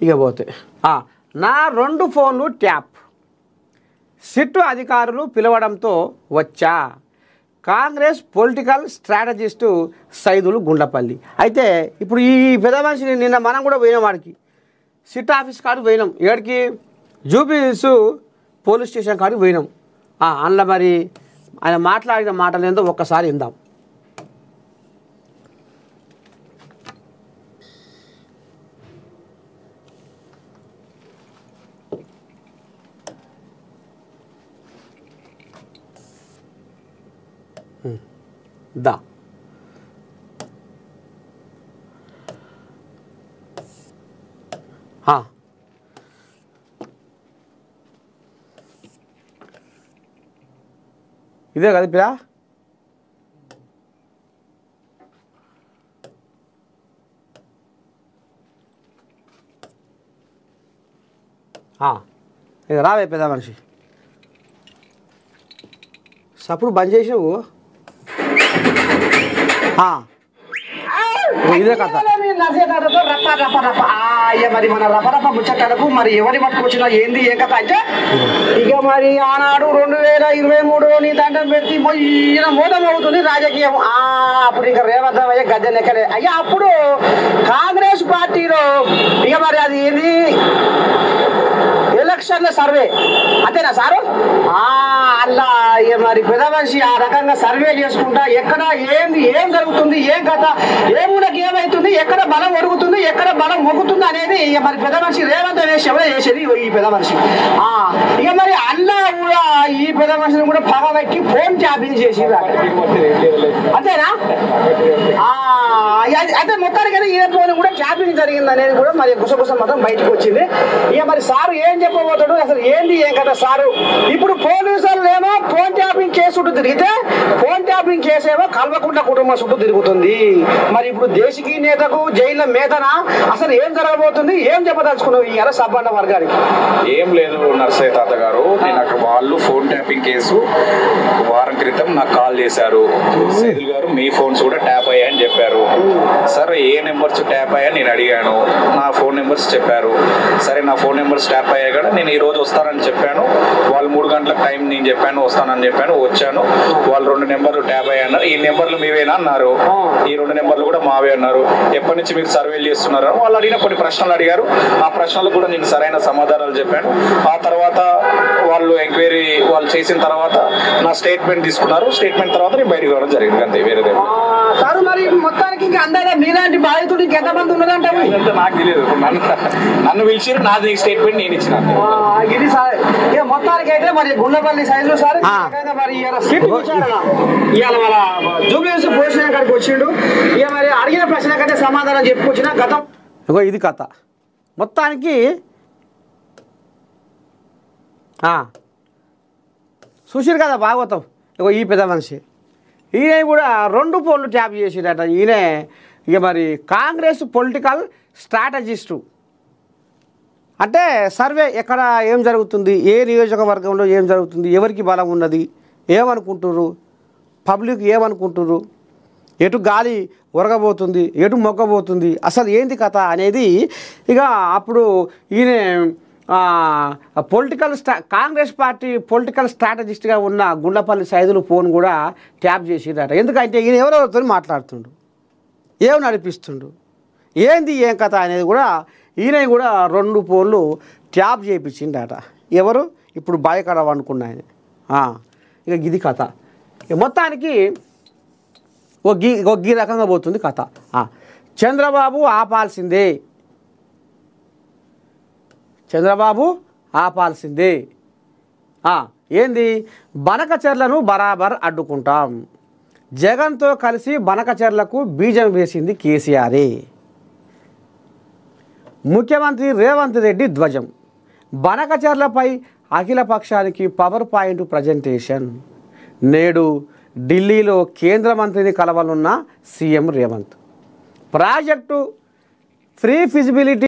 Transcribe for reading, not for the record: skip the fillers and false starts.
ఇక పోతే నా 2 ఫోన్లు ట్యాప్, సిట్టు అధికారులు పిలవడంతో వచ్చా, కాంగ్రెస్ పొలిటికల్ స్ట్రాటజిస్టు సైదులు గుండ్లపల్లి. అయితే ఇప్పుడు ఈ పెద్ద మనిషిని నిన్న మనం కూడా పోయినాం, వాడికి సిట్ ఆఫీస్ కాడికి పోయినాం, ఏడికి జూబిలీస్ పోలీస్ స్టేషన్ కాడికి పోయినాం. అందులో మరి ఆయన మాట్లాడిన మాటలు ఏందో ఒక్కసారి విందాం. దా ఇదే కదా పిల్ల, ఇక రావే పెద్ద మనిషి, సప్పుడు బంద్ చేసావు. ఇదే కథ. మరి మన రపరప ముచ్చటకు మరి ఎవరి పట్టుకొచ్చినా ఏంది ఏం కథ అంటే, ఇక మరి ఆనాడు 2023 నీ దండం పెట్టి మొయ్యిన మోదం అవుతుంది రాజకీయం. అప్పుడు ఇంకా రేవంత్ అయ్యే గద్దెనెక్కలే అయ్యా. అప్పుడు కాంగ్రెస్ పార్టీలో ఇక మరి అది ఏంది ఎలక్షన్ల సర్వే అంతేనా సారు? అలా ఇక మరి పెద్ద మనిషి ఆ రకంగా సర్వే చేసుకుంటా ఎక్కడ ఏంది ఏం జరుగుతుంది ఏం కథ ఏమునకి ఏమవుతుంది ఎక్కడ బలం ఒరుగుతుంది ఎక్కడ బలం మొగ్గుతుంది అనేది ఇక మరి పెద్ద మనిషి రేవంత్ వేసి ఎవరో చేసేది ఈ పెద్ద మనిషి. ఇక మరి అన్నా కూడా ఈ పెద్ద మనిషిని కూడా పగవెక్కి ఫోన్ ట్యాపింగ్ చేసి అంతేనా? అయితే మొత్తానికి అయితే ఏ ఫోన్ కూడా ట్యాపింగ్ జరిగింది అనేది కూడా మరి గుసగుస మొత్తం బయటకు వచ్చింది. ఇక మరి సారు ఏం చెప్పబోతాడు అసలు ఏంది ఏం కదా సారు? ఇప్పుడు పోలీసులు ఏమో ఫోన్ ట్యాపింగ్ కేసు చుట్టూ తిరిగితే ఫోన్ ట్యాపింగ్ కేసు ఏమో కల్వకుంట్ల కుటుంబం చుట్టూ తిరుగుతుంది. మరి ఇప్పుడు దేశకి నేతకు జైల్లో మేతనా అసలు ఏం జరగబోతుంది? ఏం చెప్పదలుచుకున్నావు ఈ సబ్బండ వర్గానికి? ఏం లేదు నర్సయ్య తాత గారు, నాకు వాళ్ళు ఫోన్ ట్యాపింగ్ కేసు వారం క్రితం నాకు కాల్ చేశారు. సైదుల్ గారు మీ ఫోన్స్ కూడా ట్యాప్ అయ్యాయని చెప్పారు. సరే ఏ నెంబర్స్ ట్యాప్ అయ్యా నేను అడిగాను, నా ఫోన్ నెంబర్స్ చెప్పారు. సరే నా ఫోన్ నెంబర్స్ ట్యాప్ అయ్యాయి కూడా నేను ఈ రోజు వస్తానని చెప్పాను. వాళ్ళు 3 గంటలకు టైం నేను చెప్పాను, వస్తానని చెప్పాను, వచ్చాను. వాళ్ళు 2 నెంబర్లు ట్యాప్ అయ్యాయి అన్నారు. ఈ నెంబర్లు మీవేనా అన్నారు. ఈ 2 నెంబర్లు కూడా మావే అన్నారు. ఎప్పటి నుంచి మీరు సర్వేలు చేస్తున్నారు? వాళ్ళు అడిగిన కొన్ని ప్రశ్నలు అడిగారు. ఆ ప్రశ్నలకు కూడా నేను సరైన సమాధానాలు చెప్పాను. ఆ తర్వాత వాళ్ళు ఎంక్వైరీ వాళ్ళు చేసిన తర్వాత నా స్టేట్మెంట్ తీసుకున్నారు. స్టేట్మెంట్ తర్వాత నేను బయటకు రావడం జరిగింది, అంతే. వేరే సార్ మరి మొత్తానికి ఇంకా అందరూ మీలాంటి బాధితుడు ఎంతమంది ఉన్నారంటే నాకు తెలియదు. నన్ను పిలిచి నాది స్టేట్మెంట్ నేను ఇచ్చిన ఇది సార్. ఇక మొత్తానికి అయితే మరి గుండ్లపల్లి సైజులు సార్ మరి ఇవాళ వాళ్ళ జూబిలీస్ పోషణ కాడికి వచ్చిండు. ఇక మరి అడిగిన ప్రశ్న కంటే సమాధానం చెప్పుకొచ్చిన గతం. ఇగో ఇది కథ మొత్తానికి. చూసిరు కదా భాగవతం. ఇగో ఈ పెద్ద మనిషి ఈయన కూడా 2 ఫోన్లు ట్యాప్ చేసిరట. ఈయన ఇక మరి కాంగ్రెస్ పొలిటికల్ స్ట్రాటజిస్టు. అంటే సర్వే ఎక్కడ ఏం జరుగుతుంది, ఏ నియోజకవర్గంలో ఏం జరుగుతుంది, ఎవరికి బలం ఉన్నది, ఏమనుకుంటుర్రు, పబ్లిక్ ఏమనుకుంటుర్రు, ఎటు గాలి ఒరగబోతుంది, ఎటు మొగ్గబోతుంది, అసలు ఏంది కథ అనేది ఇక అప్పుడు ఈయన కాంగ్రెస్ పార్టీ పొలిటికల్ స్ట్రాటజిస్ట్గా ఉన్న గుండ్లపల్లి సైదులు ఫోన్ కూడా ట్యాప్ చేసిరట. ఎందుకంటే ఈయన ఎవరెవరితో మాట్లాడుతుండు, ఏం నడిపిస్తుండు, ఏంది ఏం కథ అనేది కూడా ఈయన కూడా 2 ఫోన్లు ట్యాప్ చేయించిండట. ఎవరు ఇప్పుడు బాయకడవ అనుకున్న ఆయన. ఇక ఇది కథ. మొత్తానికి గీ రకంగా పోతుంది కథ. చంద్రబాబు ఆపాల్సిందే, చంద్రబాబు ఆపాల్సిందే. ఏంది బనకచెర్లను బరాబర్ అడ్డుకుంటాం. జగన్తో కలిసి బనకచెర్లకు బీజం వేసింది కేసీఆరే. ముఖ్యమంత్రి రేవంత్ రెడ్డి ధ్వజం. బనకచెర్లపై అఖిల పక్షానికి పవర్ పాయింట్ ప్రజెంటేషన్. నేడు ఢిల్లీలో కేంద్ర మంత్రిని కలవనున్న CM Revanth. Project pre feasibility